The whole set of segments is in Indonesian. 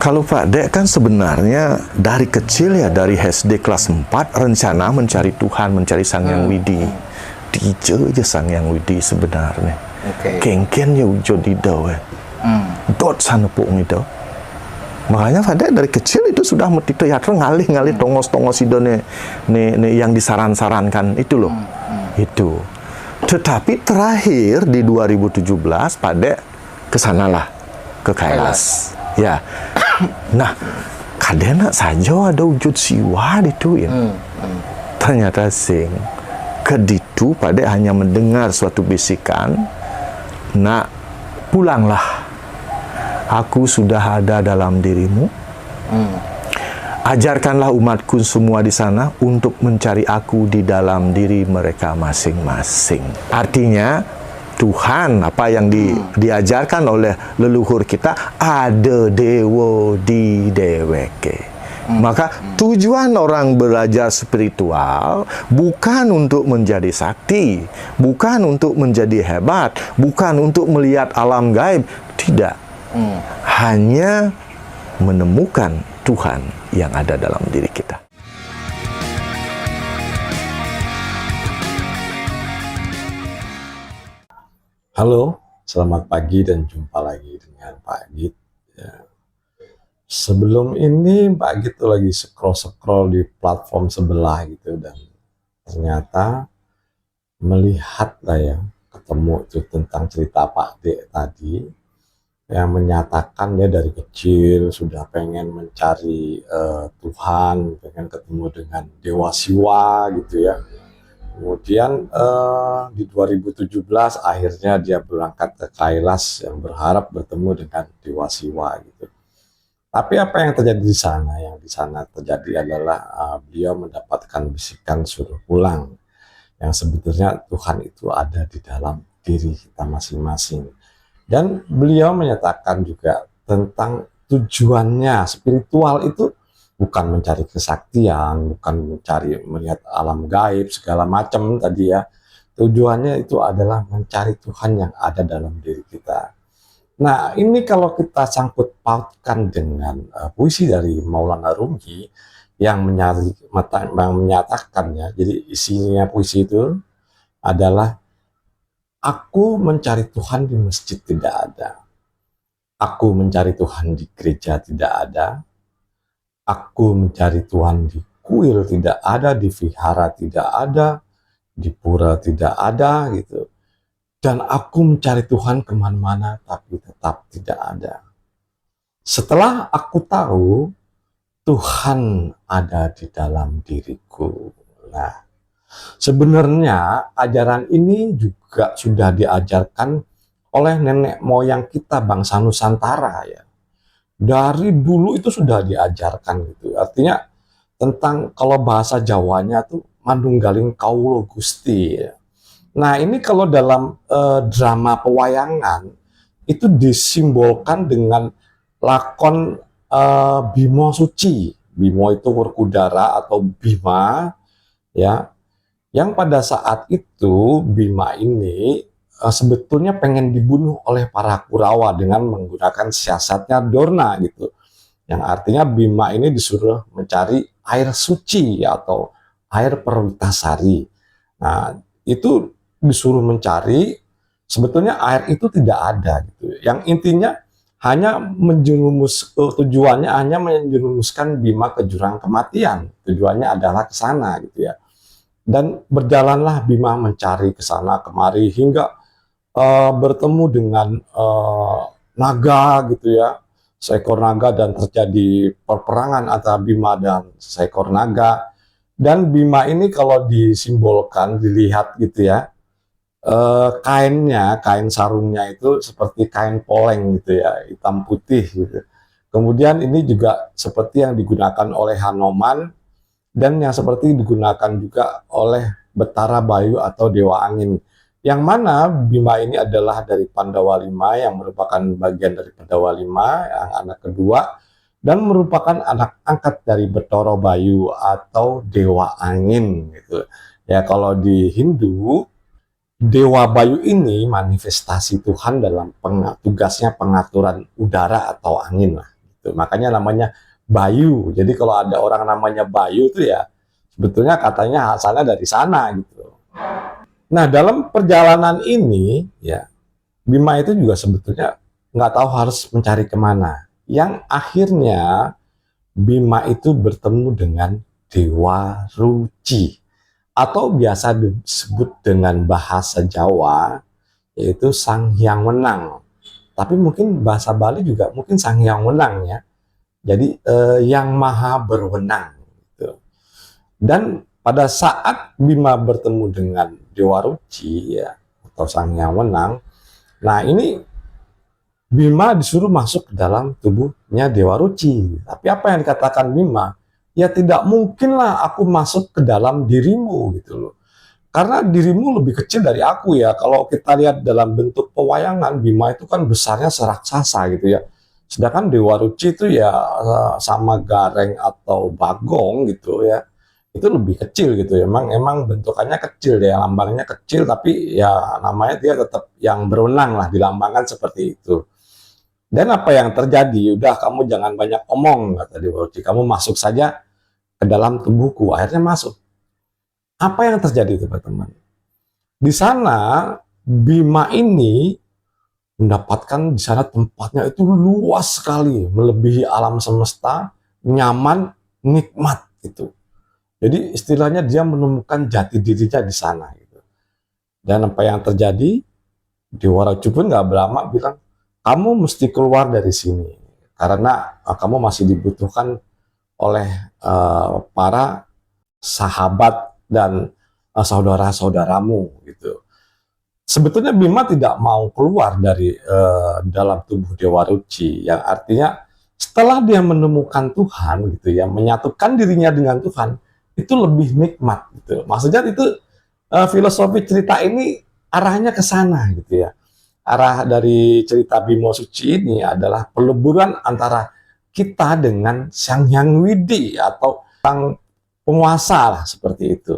Kalau Pak Dek kan sebenarnya dari kecil ya, dari SD kelas 4 rencana mencari Tuhan, mencari Sang Yang Widi. Dije aja Sang Yang Widi sebenarnya. Kengken ya ujo di dawe. Dot sana pung itu. Makanya Pak Dek dari kecil itu sudah mesti teater ngalih-ngalih tongos-tongos itu nih yang disaran-sarankan itu loh. Itu. Tetapi terakhir di 2017 Pak Dek kesanalah ke Kailas. Ya. Nah, kadena saja ada wujud siwa itu ya. Ternyata sing keditu Pak Dek hanya mendengar suatu bisikan, nak pulanglah, aku sudah ada dalam dirimu. Ajarkanlah umatku semua di sana untuk mencari aku di dalam diri mereka masing-masing. Artinya Tuhan, apa yang diajarkan oleh leluhur kita, ada dewa di deweke. Maka tujuan orang belajar spiritual bukan untuk menjadi sakti, bukan untuk menjadi hebat, bukan untuk melihat alam gaib, tidak. Hanya menemukan Tuhan yang ada dalam diri kita. Halo, selamat pagi dan jumpa lagi dengan Pak Git. Ya. Sebelum ini Pak Git tuh lagi scroll-scroll di platform sebelah gitu, dan ternyata melihat lah ya, ketemu tuh tentang cerita Pak D tadi yang menyatakan dia dari kecil sudah pengen mencari Tuhan, pengen ketemu dengan Dewa Siwa gitu ya. Kemudian di 2017 akhirnya dia berangkat ke Kailas yang berharap bertemu dengan Dewa Siwa gitu. Tapi apa yang terjadi di sana? Yang di sana terjadi adalah beliau mendapatkan bisikan suruh pulang. Yang sebetulnya Tuhan itu ada di dalam diri kita masing-masing. Dan beliau menyatakan juga tentang tujuannya spiritual itu bukan mencari kesaktian, bukan melihat alam gaib, segala macam tadi ya. Tujuannya itu adalah mencari Tuhan yang ada dalam diri kita. Nah, ini kalau kita sangkut pautkan dengan puisi dari Maulana Rumi yang menyatakannya, jadi isinya puisi itu adalah, aku mencari Tuhan di masjid tidak ada. Aku mencari Tuhan di gereja tidak ada. Aku mencari Tuhan di kuil tidak ada, di vihara tidak ada, di pura tidak ada gitu. Dan aku mencari Tuhan kemana-mana tapi tetap tidak ada. Setelah aku tahu Tuhan ada di dalam diriku. Nah, sebenarnya ajaran ini juga sudah diajarkan oleh nenek moyang kita bangsa Nusantara ya. Dari dulu itu sudah diajarkan gitu. Artinya tentang kalau bahasa Jawanya tuh manunggaling kaulo Gusti. Nah, ini kalau dalam drama pewayangan itu disimbolkan dengan lakon Bimo Suci. Bimo itu Werkudara atau Bima ya. Yang pada saat itu Bima ini sebetulnya pengen dibunuh oleh para Kurawa dengan menggunakan siasatnya Dorna gitu. Yang artinya Bima ini disuruh mencari air suci atau air Perwitasari. Nah, itu disuruh mencari, sebetulnya air itu tidak ada gitu. Yang intinya hanya tujuannya hanya menjerumuskan Bima ke jurang kematian. Tujuannya adalah ke sana gitu ya. Dan berjalanlah Bima mencari ke sana kemari hingga bertemu dengan naga gitu ya, seekor naga, dan terjadi perperangan antara Bima dan seekor naga. Dan Bima ini kalau disimbolkan, dilihat gitu ya, kain sarungnya itu seperti kain poleng gitu ya, hitam putih gitu. Kemudian ini juga seperti yang digunakan oleh Hanoman dan yang seperti digunakan juga oleh Betara Bayu atau Dewa Angin. Yang mana Bima ini adalah dari Pandawa Lima, yang merupakan bagian dari Pandawa Lima, yang anak kedua, dan merupakan anak angkat dari Betara Bayu atau Dewa Angin gitu. Ya, kalau di Hindu, Dewa Bayu ini manifestasi Tuhan dalam tugasnya pengaturan udara atau angin lah. Gitu. Makanya namanya Bayu. Jadi kalau ada orang namanya Bayu itu ya sebetulnya katanya asalnya dari sana gitu. Nah, dalam perjalanan ini ya Bima itu juga sebetulnya nggak tahu harus mencari kemana. Yang akhirnya Bima itu bertemu dengan Dewa Ruci atau biasa disebut dengan bahasa Jawa yaitu Sang Hyang Wenang. Tapi mungkin bahasa Bali juga mungkin Sang Hyang Wenang ya. Jadi yang maha berwenang. Gitu. Dan pada saat Bima bertemu dengan Dewa Ruci ya atau Sang Hyang Wenang, nah ini Bima disuruh masuk ke dalam tubuhnya Dewa Ruci. Tapi apa yang dikatakan Bima? Ya tidak mungkinlah aku masuk ke dalam dirimu gitu loh. Karena dirimu lebih kecil dari aku ya. Kalau kita lihat dalam bentuk pewayangan, Bima itu kan besarnya seraksasa gitu ya. Sedangkan Dewa Ruci itu ya sama Gareng atau Bagong gitu ya. Itu lebih kecil gitu ya. Emang bentukannya kecil ya, lambangnya kecil tapi ya namanya dia tetap yang berwenang lah, dilambangkan seperti itu. Dan apa yang terjadi? Udah kamu jangan banyak omong, kata Dewa Ruci. Kamu masuk saja ke dalam tubuhku. Akhirnya masuk. Apa yang terjadi teman-teman? Di sana Bima ini mendapatkan di sana tempatnya itu luas sekali, melebihi alam semesta, nyaman, nikmat gitu. Jadi istilahnya dia menemukan jati dirinya di sana gitu. Dan apa yang terjadi? Dewa Ruci pun nggak lama bilang, kamu mesti keluar dari sini karena kamu masih dibutuhkan oleh para sahabat dan saudara-saudaramu gitu. Sebetulnya Bima tidak mau keluar dari dalam tubuh Dewa Ruci, yang artinya setelah dia menemukan Tuhan gitu ya, menyatukan dirinya dengan Tuhan, itu lebih nikmat gitu. Maksudnya itu filosofi cerita ini arahnya ke sana gitu ya. Arah dari cerita Bima Suci ini adalah peleburan antara kita dengan Sang Hyang Widi atau sang penguasa lah seperti itu.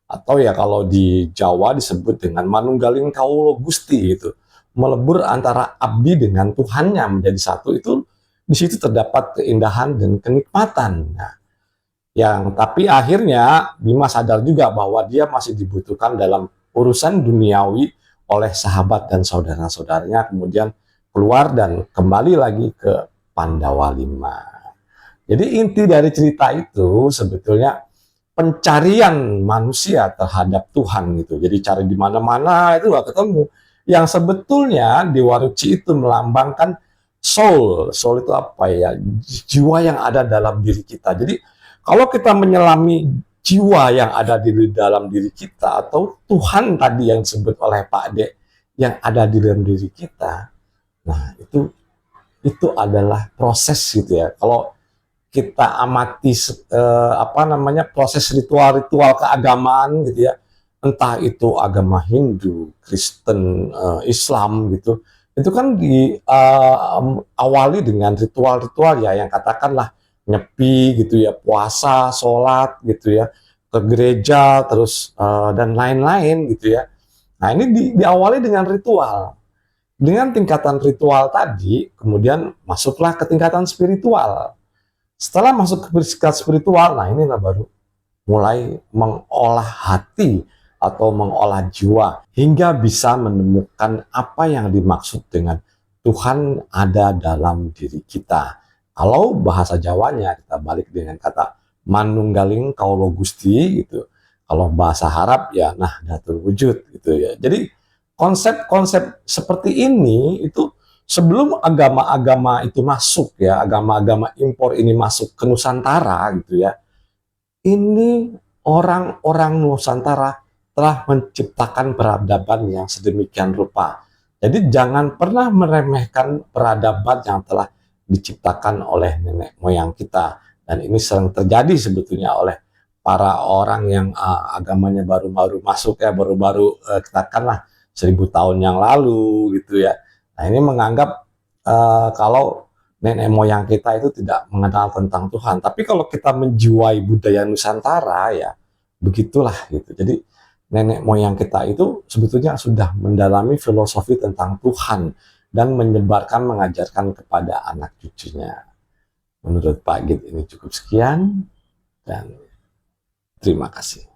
Atau ya kalau di Jawa disebut dengan Manunggaling Kaulo Gusti itu. Melebur antara abdi dengan Tuhannya menjadi satu, itu di situ terdapat keindahan dan kenikmatan. Nah, tapi akhirnya Bima sadar juga bahwa dia masih dibutuhkan dalam urusan duniawi oleh sahabat dan saudara-saudaranya, kemudian keluar dan kembali lagi ke Pandawa Lima. Jadi inti dari cerita itu sebetulnya pencarian manusia terhadap Tuhan gitu. Jadi cari di mana-mana itu gak ketemu. Yang sebetulnya Dewa Ruci itu melambangkan soul. Soul itu apa ya? Jiwa yang ada dalam diri kita. Jadi kalau kita menyelami jiwa yang ada di dalam diri kita atau Tuhan tadi yang disebut oleh Pak Dek yang ada di dalam diri kita, nah itu adalah proses gitu ya. Kalau kita amati proses ritual-ritual keagamaan gitu ya, entah itu agama Hindu, Kristen, Islam gitu, itu kan diawali dengan ritual-ritual ya yang katakanlah nyepi gitu ya, puasa, sholat gitu ya, ke gereja terus dan lain-lain gitu ya. Nah ini diawali dengan ritual. Dengan tingkatan ritual tadi, kemudian masuklah ke tingkatan spiritual. Setelah masuk ke tingkat spiritual, nah inilah baru mulai mengolah hati atau mengolah jiwa hingga bisa menemukan apa yang dimaksud dengan Tuhan ada dalam diri kita. Kalau bahasa Jawanya kita balik dengan kata Manunggaling Kaulo Gusti gitu. Kalau bahasa Arab ya Nahdlatul Wujud gitu ya. Jadi konsep-konsep seperti ini itu sebelum agama-agama itu masuk ya, agama-agama impor ini masuk ke Nusantara gitu ya. Ini orang-orang Nusantara telah menciptakan peradaban yang sedemikian rupa. Jadi jangan pernah meremehkan peradaban yang telah diciptakan oleh nenek moyang kita, dan ini sering terjadi sebetulnya oleh para orang yang agamanya baru-baru masuk ya, baru-baru katakanlah 1000 tahun yang lalu gitu ya. Nah ini menganggap kalau nenek moyang kita itu tidak mengenal tentang Tuhan, tapi kalau kita menjiwai budaya Nusantara ya begitulah gitu. Jadi nenek moyang kita itu sebetulnya sudah mendalami filosofi tentang Tuhan dan menyebarkan, mengajarkan kepada anak cucunya. Menurut Pak Git ini cukup sekian, dan terima kasih.